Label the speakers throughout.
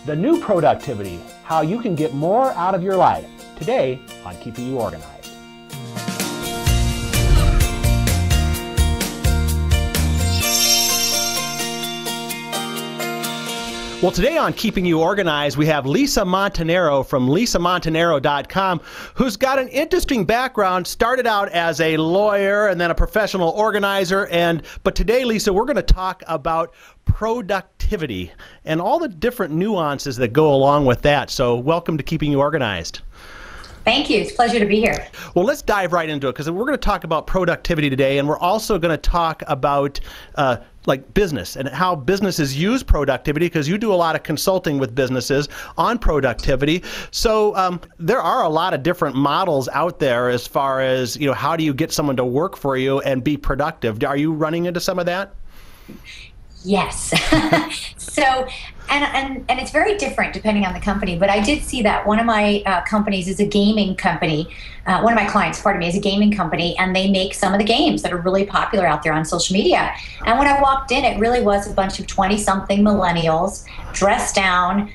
Speaker 1: the new productivity, how you can get more out of your life, today on Keeping You Organized. Well, today on Keeping You Organized, we have Lisa Montanaro from lisamontanaro.com, who's got an interesting background, started out as a lawyer and then a professional organizer. But today, Lisa, we're going to talk about productivity and all the different nuances that go along with that. So welcome to Keeping You Organized.
Speaker 2: Thank you. It's a pleasure to be here.
Speaker 1: Well, let's dive right into it, because we're going to talk about productivity today, and we're also going to talk about like business and how businesses use productivity, because you do a lot of consulting with businesses on productivity. So there are a lot of different models out there as far as, you know, how do you get someone to work for you and be productive? Are you running into some of that?
Speaker 2: Yes. And it's very different depending on the company, but I did see that one of my companies is a gaming company. One of my clients, pardon me, is a gaming company, and they make some of the games that are really popular out there on social media. And when I walked in, it really was a bunch of 20-something millennials dressed down,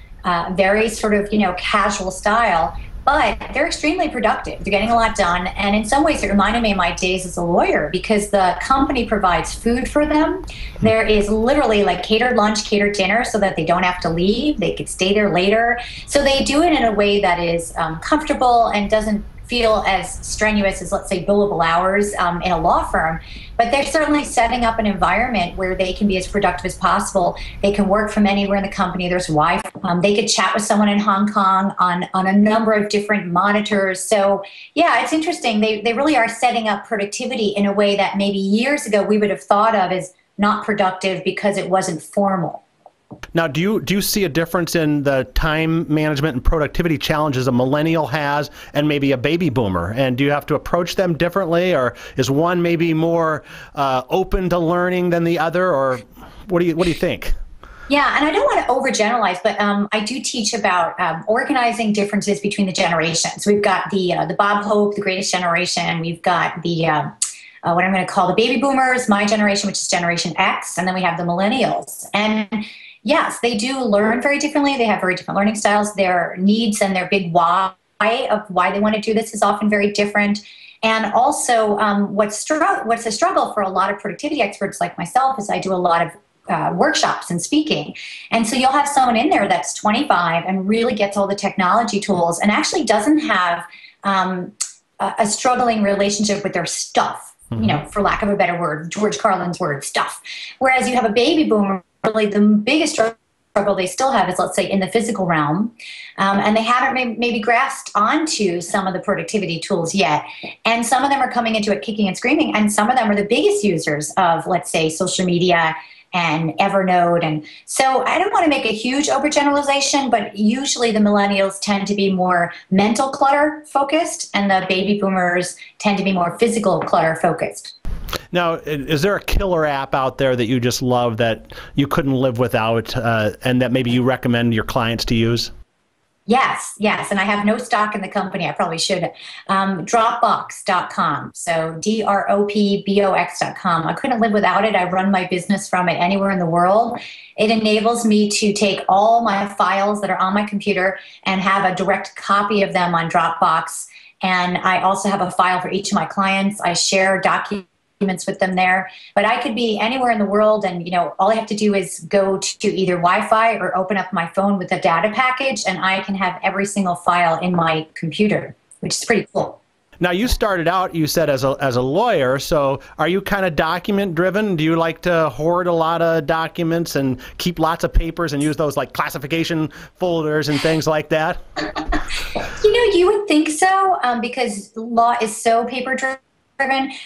Speaker 2: very sort of, casual style. But they're extremely productive. They're getting a lot done. And in some ways, it reminded me of my days as a lawyer, because the company provides food for them. There is literally like catered lunch, catered dinner, so that they don't have to leave. They could stay there later. So they do it in a way that is comfortable and doesn't feel as strenuous as, let's say, billable hours in a law firm. But they're certainly setting up an environment where they can be as productive as possible. They can work from anywhere in the company. There's Wi-Fi. They could chat with someone in Hong Kong on a number of different monitors. So yeah, it's interesting. They really are setting up productivity in a way that maybe years ago we would have thought of as not productive because it wasn't formal.
Speaker 1: Now, do you see a difference in the time management and productivity challenges a millennial has and maybe a baby boomer? And do you have to approach them differently, or is one maybe more open to learning than the other, or what do you think?
Speaker 2: Yeah, and I don't want to overgeneralize, but I do teach about organizing differences between the generations. We've got the Bob Hope, the greatest generation. We've got the what I'm going to call the baby boomers, my generation, which is Generation X, and then we have the millennials. And yes, they do learn very differently. They have very different learning styles. Their needs and their big why of why they want to do this is often very different. And also, what's a struggle for a lot of productivity experts like myself is I do a lot of workshops and speaking. And so you'll have someone in there that's 25 and really gets all the technology tools and actually doesn't have a struggling relationship with their stuff, for lack of a better word, George Carlin's word, stuff. Whereas you have a baby boomer, really the biggest struggle they still have is, let's say, in the physical realm, and they haven't maybe grasped onto some of the productivity tools yet. And some of them are coming into it kicking and screaming, and some of them are the biggest users of, let's say, social media and Evernote. And so I don't want to make a huge overgeneralization, but usually the millennials tend to be more mental clutter focused, and the baby boomers tend to be more physical clutter focused.
Speaker 1: Now, is there a killer app out there that you just love that you couldn't live without, and that maybe you recommend your clients to use?
Speaker 2: Yes, and I have no stock in the company. I probably should. Dropbox.com, so DROPBOX.com. I couldn't live without it. I run my business from it anywhere in the world. It enables me to take all my files that are on my computer and have a direct copy of them on Dropbox. And I also have a file for each of my clients. I share documents with them there, but I could be anywhere in the world, and all I have to do is go to either Wi-Fi or open up my phone with a data package, and I can have every single file in my computer, which is pretty cool.
Speaker 1: Now, you started out, you said, as a lawyer, so are you kind of document driven? Do you like to hoard a lot of documents and keep lots of papers and use those like classification folders and things like that?
Speaker 2: You would think so, because law is so paper driven.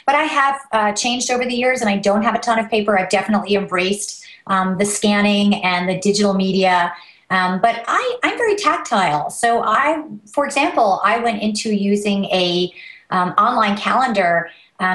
Speaker 2: But I have changed over the years, and I don't have a ton of paper. I've definitely embraced the scanning and the digital media. But I'm very tactile. So for example, I went into using a online calendar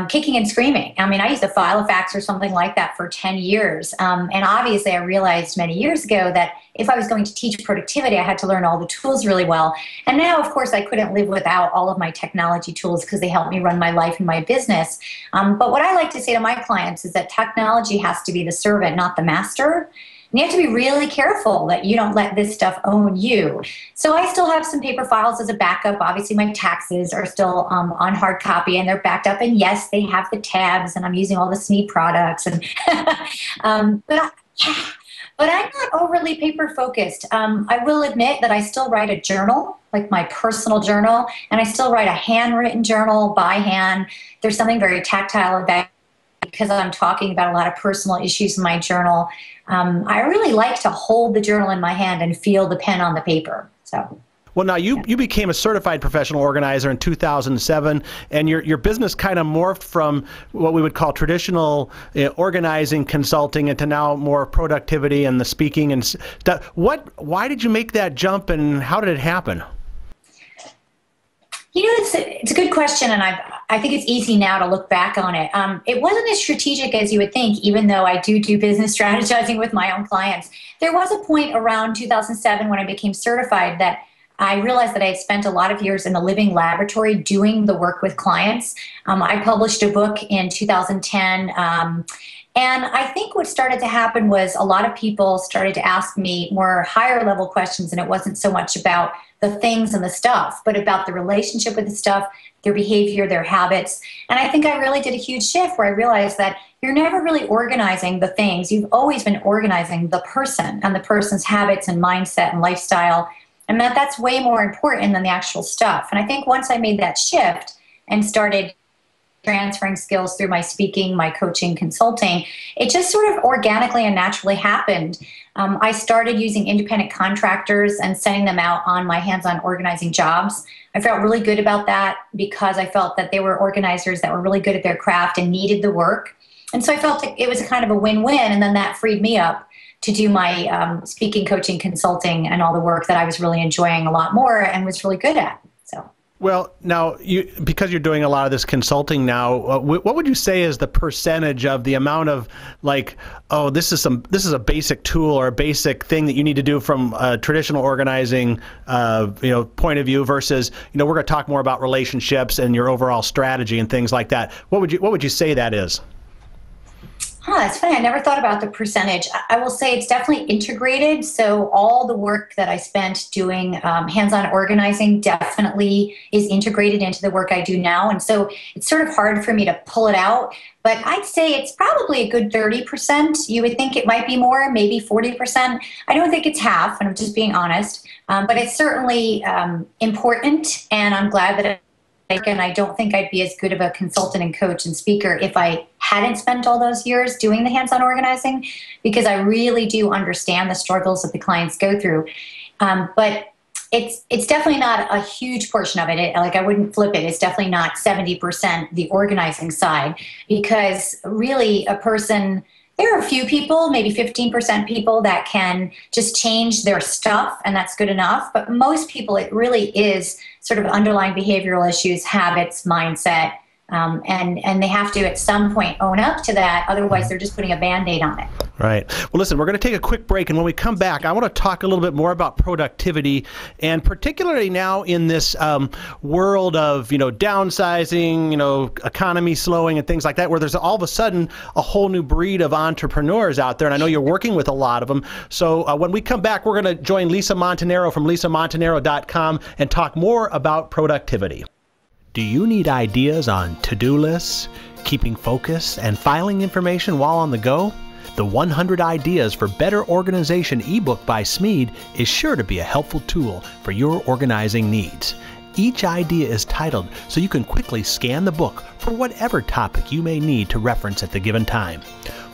Speaker 2: kicking and screaming. I mean, I used a Filofax or something like that for 10 years. And obviously, I realized many years ago that if I was going to teach productivity, I had to learn all the tools really well. And now, of course, I couldn't live without all of my technology tools because they help me run my life and my business. But what I like to say to my clients is that technology has to be the servant, not the master. And you have to be really careful that you don't let this stuff own you. So I still have some paper files as a backup. Obviously, my taxes are still on hard copy, and they're backed up. And yes, they have the tabs, and I'm using all the Smead products. And but I'm not overly paper focused. I will admit that I still write a journal, like my personal journal, and I still write a handwritten journal by hand. There's something very tactile about it because I'm talking about a lot of personal issues in my journal. I really like to hold the journal in my hand and feel the pen on the paper. So.
Speaker 1: Well, now you became a certified professional organizer in 2007, and your business kind of morphed from what we would call traditional organizing consulting into now more productivity and the speaking and stuff. Why did you make that jump, and how did it happen?
Speaker 2: You know, it's a good question, and I think it's easy now to look back on it. It wasn't as strategic as you would think, even though I do business strategizing with my own clients. There was a point around 2007 when I became certified that I realized that I had spent a lot of years in the living laboratory doing the work with clients. I published a book in 2010. And I think what started to happen was a lot of people started to ask me more higher level questions, and it wasn't so much about the things and the stuff, but about the relationship with the stuff, their behavior, their habits. And I think I really did a huge shift where I realized that you're never really organizing the things. You've always been organizing the person and the person's habits and mindset and lifestyle. And that's way more important than the actual stuff. And I think once I made that shift and started transferring skills through my speaking, my coaching, consulting, it just sort of organically and naturally happened. I started using independent contractors and sending them out on my hands-on organizing jobs. I felt really good about that because I felt that they were organizers that were really good at their craft and needed the work. And so I felt it was a kind of a win-win, and then that freed me up to do my speaking, coaching, consulting, and all the work that I was really enjoying a lot more and was really good at. So.
Speaker 1: Well, now, because you're doing a lot of this consulting now, what would you say is the percentage of the amount of like, oh, this is a basic tool or a basic thing that you need to do from a traditional organizing, point of view versus, we're going to talk more about relationships and your overall strategy and things like that. What would you say that is?
Speaker 2: It's funny. I never thought about the percentage. I will say it's definitely integrated. So all the work that I spent doing hands-on organizing definitely is integrated into the work I do now. And so it's sort of hard for me to pull it out. But I'd say it's probably a good 30%. You would think it might be more, maybe 40%. I don't think it's half, and I'm just being honest. But it's certainly important, and I'm glad that and I don't think I'd be as good of a consultant and coach and speaker if I hadn't spent all those years doing the hands-on organizing, because I really do understand the struggles that the clients go through. But it's definitely not a huge portion of it. I wouldn't flip it. It's definitely not 70% the organizing side, because really a person, there are a few people, maybe 15% people that can just change their stuff, and that's good enough. But most people, it really is sort of underlying behavioral issues, habits, mindset, and they have to at some point own up to that. Otherwise, they're just putting a Band-Aid on it.
Speaker 1: Right. Well, listen, we're going to take a quick break, and when we come back, I want to talk a little bit more about productivity, and particularly now in this world of, downsizing, economy slowing and things like that, where there's all of a sudden a whole new breed of entrepreneurs out there, and I know you're working with a lot of them. So when we come back, we're going to join Lisa Montanaro from lisamontanaro.com and talk more about productivity. Do you need ideas on to-do lists, keeping focus, and filing information while on the go? The 100 Ideas for Better Organization ebook by Smead is sure to be a helpful tool for your organizing needs. Each idea is titled so you can quickly scan the book for whatever topic you may need to reference at the given time.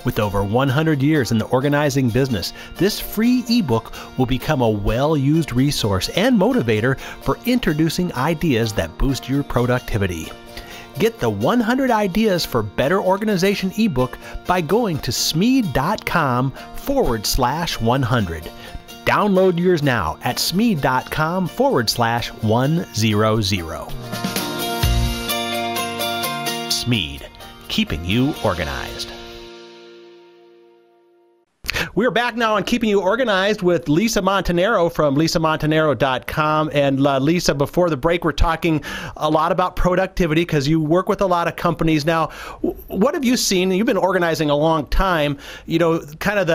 Speaker 1: With over 100 years in the organizing business, this free ebook will become a well-used resource and motivator for introducing ideas that boost your productivity. Get the 100 Ideas for Better Organization ebook by going to smead.com/100. Download yours now at smead.com/100. Smead, keeping you organized. We're back now on Keeping You Organized with Lisa Montanaro from lisamontanaro.com. And Lisa, before the break, we're talking a lot about productivity because you work with a lot of companies. Now, what have you seen? You've been organizing a long time, kind of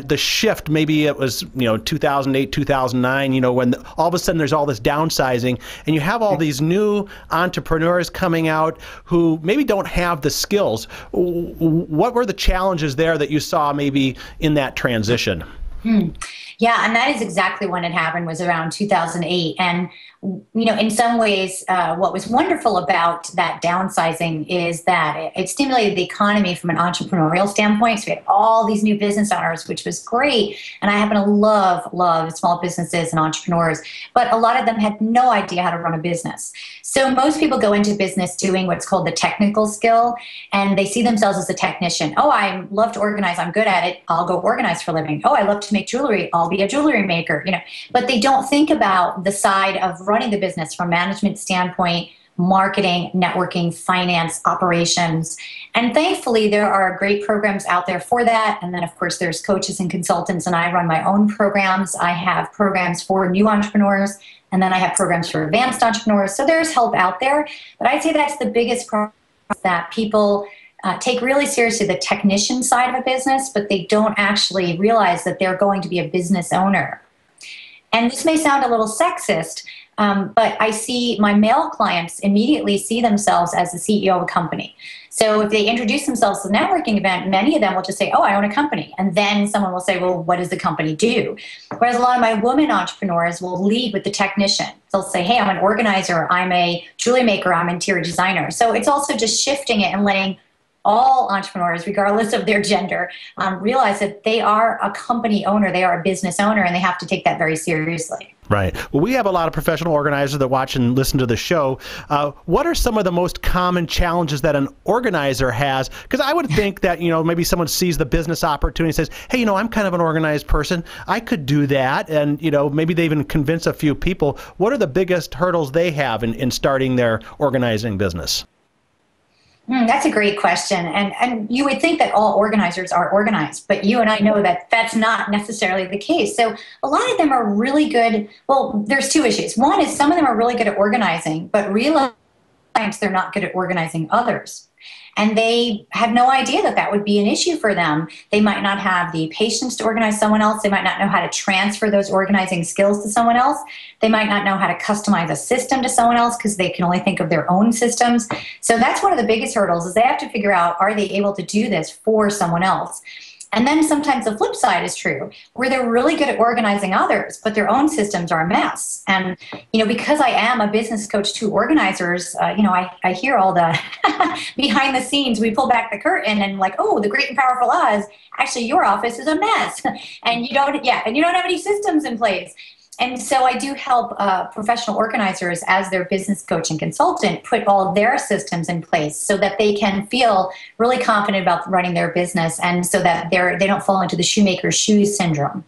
Speaker 1: the shift, maybe it was, 2008, 2009, when all of a sudden there's all this downsizing and you have all these new entrepreneurs coming out who maybe don't have the skills. What were the challenges there that you saw maybe in that transition?
Speaker 2: Yeah, and that is exactly when it happened, was around 2008. And, in some ways, what was wonderful about that downsizing is that it stimulated the economy from an entrepreneurial standpoint. So we had all these new business owners, which was great. And I happen to love small businesses and entrepreneurs, but a lot of them had no idea how to run a business. So most people go into business doing what's called the technical skill, and they see themselves as a technician. Oh, I love to organize. I'm good at it. I'll go organize for a living. Oh, I love to make jewelry. I'll be a jewelry maker. But they don't think about the side of running the business from a management standpoint, marketing, networking, finance, operations. And thankfully, there are great programs out there for that. And then, of course, there's coaches and consultants, and I run my own programs. I have programs for new entrepreneurs, and then I have programs for advanced entrepreneurs. So there's help out there. But I'd say that's the biggest problem, that people take really seriously the technician side of a business, but they don't actually realize that they're going to be a business owner. And this may sound a little sexist, but I see my male clients immediately see themselves as the CEO of a company. So if they introduce themselves to the networking event, many of them will just say, oh, I own a company. And then someone will say, well, what does the company do? Whereas a lot of my women entrepreneurs will lead with the technician. They'll say, hey, I'm an organizer, I'm a jewelry maker, I'm an interior designer. So it's also just shifting it and letting all entrepreneurs, regardless of their gender, realize that they are a company owner, they are a business owner, and they have to take that very seriously.
Speaker 1: Right. Well, we have a lot of professional organizers that watch and listen to the show. What are some of the most common challenges that an organizer has? Because I would think that, maybe someone sees the business opportunity and says, hey, I'm kind of an organized person. I could do that. And, maybe they even convince a few people. What are the biggest hurdles they have in starting their organizing business?
Speaker 2: That's a great question. And you would think that all organizers are organized, but you and I know that that's not necessarily the case. So a lot of them are really good. Well, there's two issues. One is some of them are really good at organizing, but realize they're not good at organizing others. And they have no idea that that would be an issue for them. They might not have the patience to organize someone else. They might not know how to transfer those organizing skills to someone else. They might not know how to customize a system to someone else because they can only think of their own systems. So that's one of the biggest hurdles, is they have to figure out, are they able to do this for someone else? And then sometimes the flip side is true, where they're really good at organizing others, but their own systems are a mess. And, because I am a business coach to organizers, I hear all the behind the scenes. We pull back the curtain and oh, the great and powerful us, actually your office is a mess. And you don't have any systems in place. And so I do help professional organizers, as their business coach and consultant, put all their systems in place so that they can feel really confident about running their business, and so that they don't fall into the shoemaker's shoes syndrome.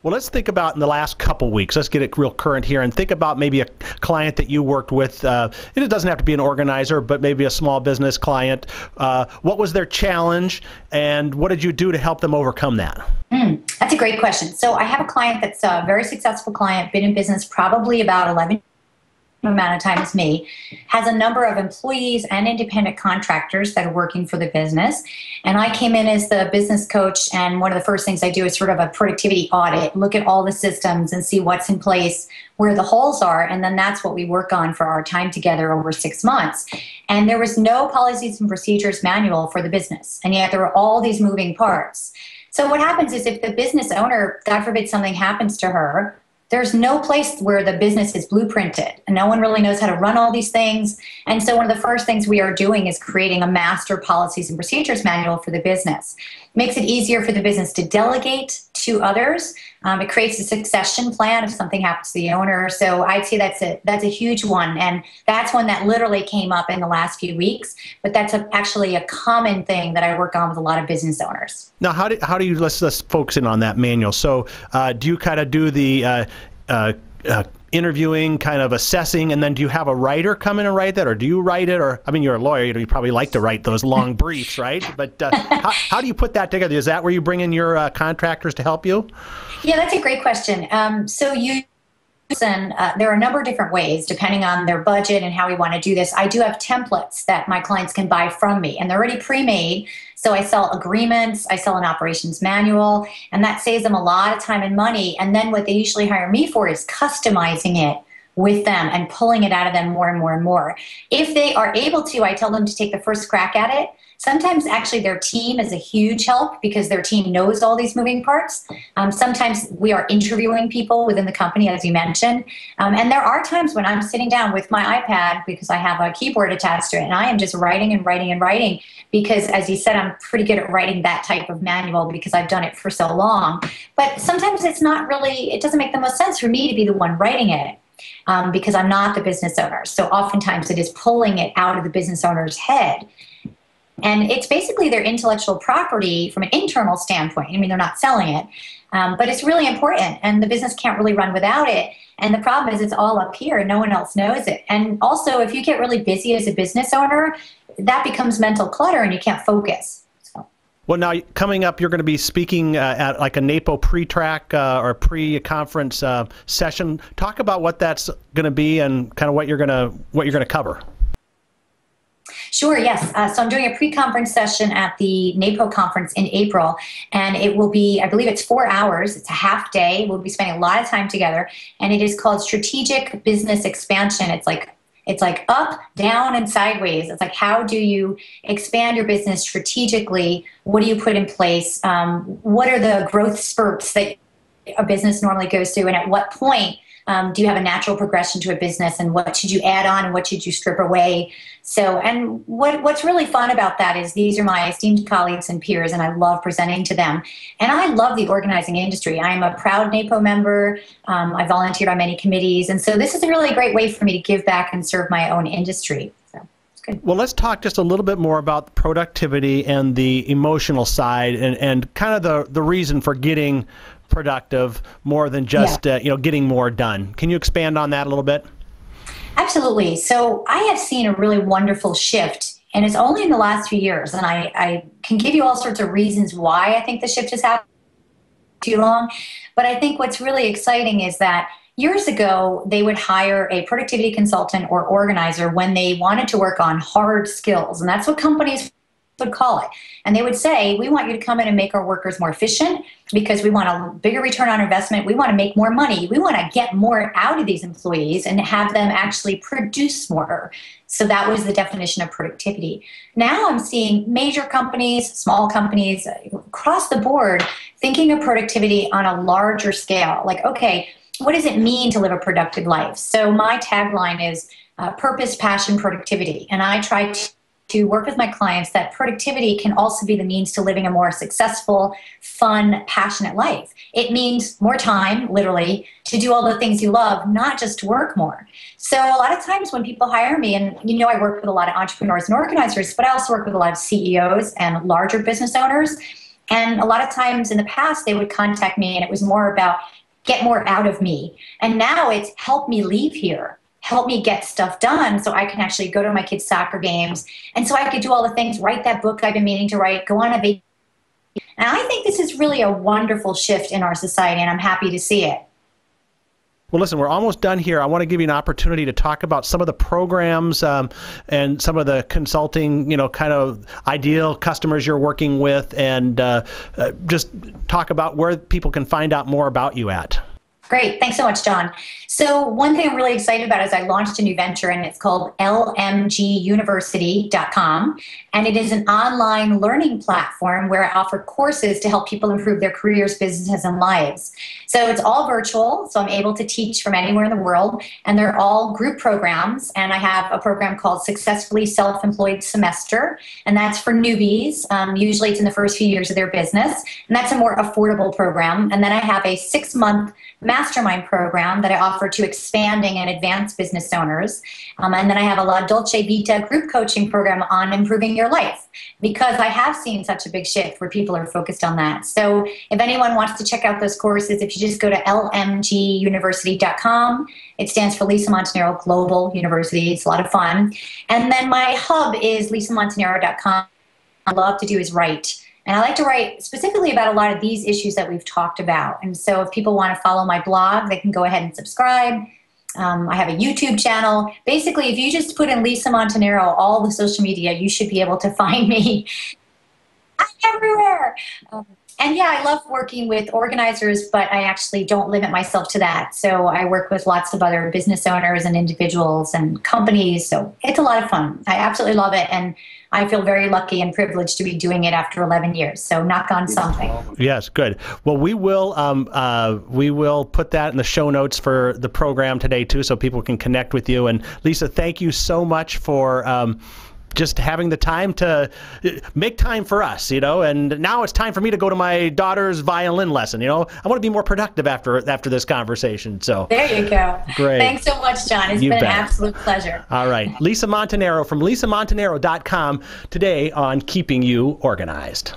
Speaker 1: Well, let's think about in the last couple weeks. Let's get it real current here and think about maybe a client that you worked with. It doesn't have to be an organizer, but maybe a small business client. What was their challenge, and what did you do to help them overcome that?
Speaker 2: That's a great question. So I have a client that's a very successful client, been in business probably about 11 amount of time as me, has a number of employees and independent contractors that are working for the business. And I came in as the business coach, and one of the first things I do is sort of a productivity audit, look at all the systems and see what's in place, where the holes are, and then that's what we work on for our time together over 6 months. And there was no policies and procedures manual for the business, and yet there were all these moving parts. So what happens is, if the business owner, God forbid something happens to her, there's no place where the business is blueprinted, and no one really knows how to run all these things. And so one of the first things we are doing is creating a master policies and procedures manual for the business. It makes it easier for the business to delegate to others. It creates a succession plan if something happens to the owner. So I'd say that's a huge one, and that's one that literally came up in the last few weeks. But that's actually a common thing that I work on with a lot of business owners.
Speaker 1: Now, how do you let's focus in on that manual? So do you kind of do the interviewing, kind of assessing, and then do you have a writer come in and write that, or do you write it? Or, I mean, you're a lawyer, you probably like to write those long briefs, right? But how do you put that together? Is that where you bring in your contractors to help you?
Speaker 2: Yeah, that's a great question. There are a number of different ways depending on their budget and how we want to do this. I do have templates that my clients can buy from me, and they're already pre-made. So I sell agreements, I sell an operations manual, and that saves them a lot of time and money. And then what they usually hire me for is customizing it with them and pulling it out of them more and more and more. If they are able to, I tell them to take the first crack at it. Sometimes actually their team is a huge help because their team knows all these moving parts. Sometimes we are interviewing people within the company, as you mentioned. And there are times when I'm sitting down with my iPad because I have a keyboard attached to it, and I am just writing and writing and writing because, as you said, I'm pretty good at writing that type of manual because I've done it for so long. But sometimes it doesn't make the most sense for me to be the one writing it. Because I'm not the business owner. So oftentimes it is pulling it out of the business owner's head. And it's basically their intellectual property from an internal standpoint. I mean, they're not selling it, but it's really important, and the business can't really run without it. And the problem is it's all up here and no one else knows it. And also, if you get really busy as a business owner, that becomes mental clutter and you can't focus.
Speaker 1: Well, now coming up, you're going to be speaking at like a NAPO pre-track or pre-conference session. Talk about what that's going to be and kind of what you're going to cover.
Speaker 2: Sure, yes. So I'm doing a pre-conference session at the NAPO conference in April, and it will be, I believe it's 4 hours. It's a half day. We'll be spending a lot of time together, and it is called Strategic Business Expansion. It's like up, down, and sideways. It's like, how do you expand your business strategically? What do you put in place? What are the growth spurts that a business normally goes through, and at what point do you have a natural progression to a business, and what should you add on and what should you strip away? So, and what's really fun about that is these are my esteemed colleagues and peers, and I love presenting to them. And I love the organizing industry. I'm a proud NAPO member. I volunteered on many committees. And so this is a really great way for me to give back and serve my own industry. So it's good.
Speaker 1: Well, let's talk just a little bit more about productivity and the emotional side and kind of the reason for getting productive more than just getting more done. Can you expand on that a little bit?
Speaker 2: Absolutely. So I have seen a really wonderful shift, and it's only in the last few years. And I can give you all sorts of reasons why I think the shift has happened too long. But I think what's really exciting is that years ago, they would hire a productivity consultant or organizer when they wanted to work on hard skills. And that's what companies would call it. And they would say, we want you to come in and make our workers more efficient because we want a bigger return on investment. We want to make more money. We want to get more out of these employees and have them actually produce more. So that was the definition of productivity. Now I'm seeing major companies, small companies across the board thinking of productivity on a larger scale. Like, okay, what does it mean to live a productive life? So my tagline is purpose, passion, productivity. And I try to work with my clients that productivity can also be the means to living a more successful, fun, passionate life. It means more time, literally, to do all the things you love, not just to work more. So a lot of times when people hire me, and I work with a lot of entrepreneurs and organizers, but I also work with a lot of CEOs and larger business owners. And a lot of times in the past, they would contact me and it was more about get more out of me. And now it's help me leave here. Help me get stuff done so I can actually go to my kids' soccer games. And so I could do all the things, write that book I've been meaning to write, go on a vacation. And I think this is really a wonderful shift in our society, and I'm happy to see it.
Speaker 1: Well, listen, we're almost done here. I want to give you an opportunity to talk about some of the programs and some of the consulting, kind of ideal customers you're working with, and just talk about where people can find out more about you at.
Speaker 2: Great. Thanks so much, John. So one thing I'm really excited about is I launched a new venture, and it's called lmguniversity.com. And it is an online learning platform where I offer courses to help people improve their careers, businesses, and lives. So it's all virtual, so I'm able to teach from anywhere in the world. And they're all group programs. And I have a program called Successfully Self-Employed Semester, and that's for newbies. Usually it's in the first few years of their business. And that's a more affordable program. And then I have a 6-month master's mastermind program that I offer to expanding and advanced business owners. And then I have a La Dolce Vita group coaching program on improving your life, because I have seen such a big shift where people are focused on that. So if anyone wants to check out those courses, if you just go to lmguniversity.com, it stands for Lisa Montanaro Global University. It's a lot of fun. And then my hub is lisamontanaro.com. What I love to do is write. And I like to write specifically about a lot of these issues that we've talked about. And so if people want to follow my blog, they can go ahead and subscribe. I have a YouTube channel. Basically, if you just put in Lisa Montanaro, all the social media, you should be able to find me. I'm everywhere. And yeah, I love working with organizers, but I actually don't limit myself to that. So I work with lots of other business owners and individuals and companies. So it's a lot of fun. I absolutely love it. And I feel very lucky and privileged to be doing it after 11 years. So knock on something.
Speaker 1: Yes, good. Well, we will put that in the show notes for the program today too, so people can connect with you. And Lisa, thank you so much for just having the time to make time for us, and now it's time for me to go to my daughter's violin lesson. I want to be more productive after this conversation. So
Speaker 2: there you go.
Speaker 1: Great.
Speaker 2: Thanks so much, John. It's been an absolute pleasure.
Speaker 1: All right. Lisa Montanaro from lisamontanaro.com today on Keeping You Organized.